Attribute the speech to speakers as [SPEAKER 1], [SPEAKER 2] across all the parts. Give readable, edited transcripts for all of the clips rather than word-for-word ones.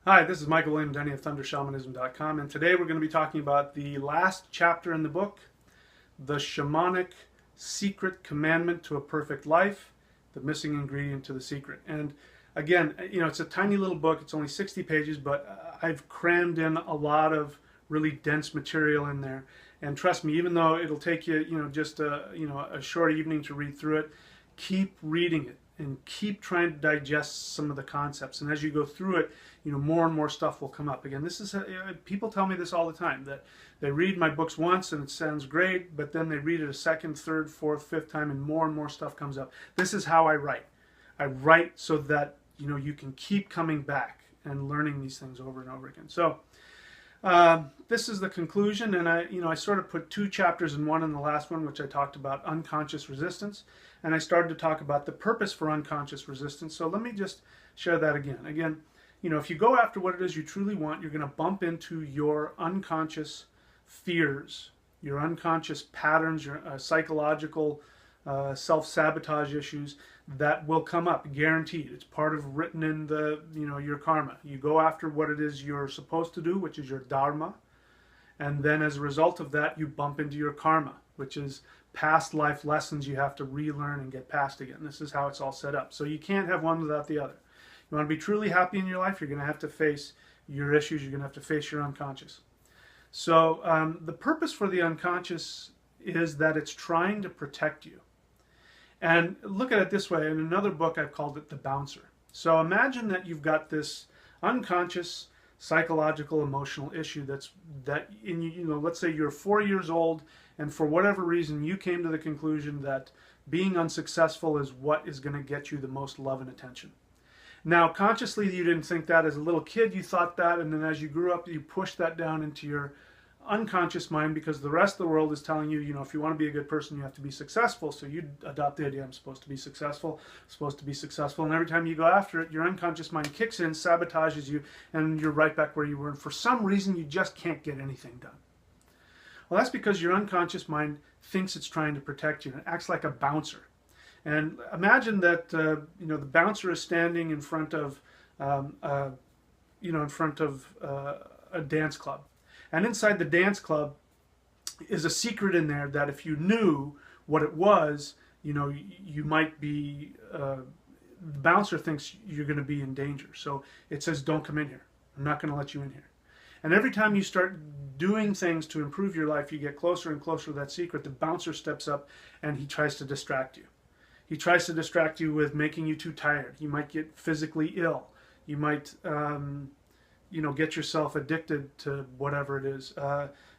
[SPEAKER 1] Hi, this is Michael William Denny of ThunderShamanism.com, and today we're going to be talking about the last chapter in the book, The Shamanic Secret Commandment to a Perfect Life, the missing ingredient to the secret. And again, it's a tiny little book. It's only 60 pages, but I've crammed in a lot of really dense material in there. And trust me, even though it'll take you, just a short evening to read through it, keep reading it and keep trying to digest some of the concepts. And as you go through it, more and more stuff will come up. Again, this is people tell me this all the time, that they read my books once and it sounds great, but then they read it a second, third, fourth, fifth time, and more stuff comes up. This is how I write. I write so that you can keep coming back and learning these things over and over again. So this is the conclusion, and I sort of put two chapters in one in the last one, which I talked about unconscious resistance, and I started to talk about the purpose for unconscious resistance. So let me just share that again. Again, if you go after what it is you truly want, you're going to bump into your unconscious fears, your unconscious patterns, your psychological self-sabotage issues that will come up, guaranteed. It's part of written in the your karma. You go after what it is you're supposed to do, which is your dharma, and then as a result of that you bump into your karma, which is past life lessons you have to relearn and get past again. This is how it's all set up. So you can't have one without the other. You want to be truly happy in your life, you're going to have to face your issues, you're going to have to face your unconscious. So the purpose for the unconscious is that it's trying to protect you. And look at it this way. In another book, I've called it the bouncer. So imagine that you've got this unconscious psychological emotional issue let's say you're 4 years old, and for whatever reason you came to the conclusion that being unsuccessful is what is going to get you the most love and attention. Now, consciously you didn't think that. As a little kid you thought that, and then as you grew up you pushed that down into your unconscious mind, because the rest of the world is telling you, if you want to be a good person, you have to be successful. So you adopt the idea, I'm supposed to be successful, and every time you go after it, your unconscious mind kicks in, sabotages you, and you're right back where you were, and for some reason you just can't get anything done. Well, that's because your unconscious mind thinks it's trying to protect you, and it acts like a bouncer. And imagine that the bouncer is standing in front of a dance club. And inside the dance club is a secret in there that if you knew what it was, you might be, the bouncer thinks you're going to be in danger. So it says, don't come in here. I'm not going to let you in here. And every time you start doing things to improve your life, you get closer and closer to that secret. The bouncer steps up and he tries to distract you. He tries to distract you with making you too tired. You might get physically ill. You might get yourself addicted to whatever it is.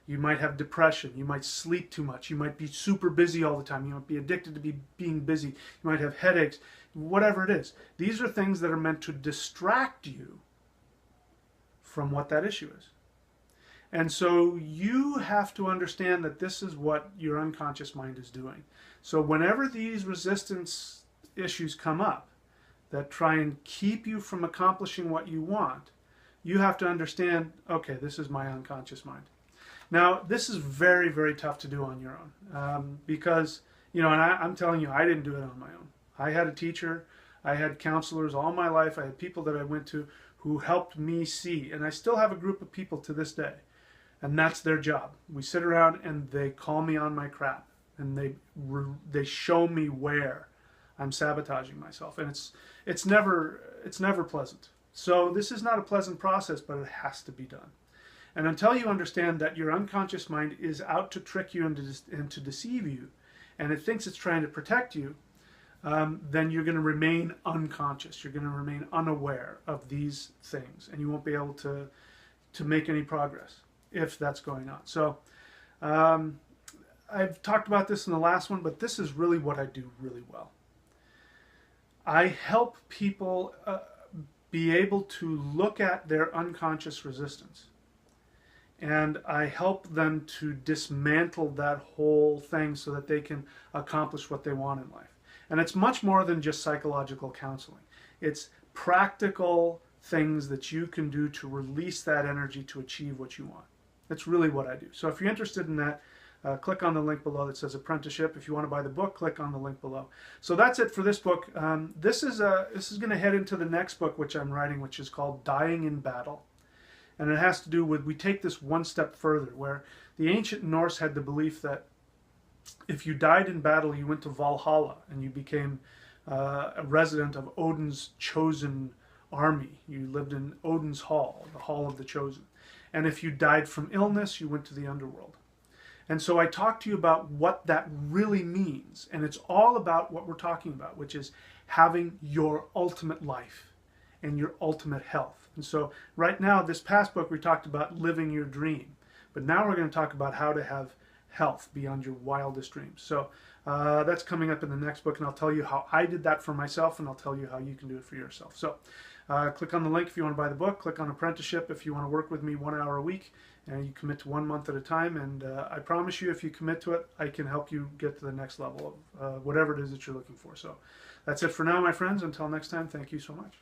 [SPEAKER 1] You might have depression. You might sleep too much. You might be super busy all the time. You might be addicted to being busy. You might have headaches. Whatever it is. These are things that are meant to distract you from what that issue is. And so you have to understand that this is what your unconscious mind is doing. So whenever these resistance issues come up that try and keep you from accomplishing what you want, you have to understand, okay, this is my unconscious mind. Now, this is very, very tough to do on your own because, and I'm telling you, I didn't do it on my own. I had a teacher, I had counselors all my life, I had people that I went to who helped me see, and I still have a group of people to this day, and that's their job. We sit around and they call me on my crap, and they show me where I'm sabotaging myself, and it's never pleasant. So this is not a pleasant process, but it has to be done. And until you understand that your unconscious mind is out to trick you and to deceive you, and it thinks it's trying to protect you, then you're going to remain unconscious. You're going to remain unaware of these things, and you won't be able to make any progress if that's going on. So I've talked about this in the last one, but this is really what I do really well. I help people be able to look at their unconscious resistance, and I help them to dismantle that whole thing so that they can accomplish what they want in life. And it's much more than just psychological counseling. It's practical things that you can do to release that energy to achieve what you want. That's really what I do. So if you're interested in that, click on the link below that says apprenticeship. If you want to buy the book, click on the link below. So that's it for this book. This is going to head into the next book which I'm writing, which is called Dying in Battle. And it has to do with, we take this one step further, where the ancient Norse had the belief that if you died in battle, you went to Valhalla and you became a resident of Odin's chosen army. You lived in Odin's hall, the hall of the chosen. And if you died from illness, you went to the underworld. And so I talked to you about what that really means. And it's all about what we're talking about, which is having your ultimate life and your ultimate health. And so right now, this past book, we talked about living your dream. But now we're going to talk about how to have health beyond your wildest dreams. So that's coming up in the next book, and I'll tell you how I did that for myself, and I'll tell you how you can do it for yourself. So click on the link if you want to buy the book. Click on apprenticeship if you want to work with me 1 hour a week, and you commit to 1 month at a time. And I promise you, if you commit to it, I can help you get to the next level of whatever it is that you're looking for. So that's it for now, my friends. Until next time, thank you so much.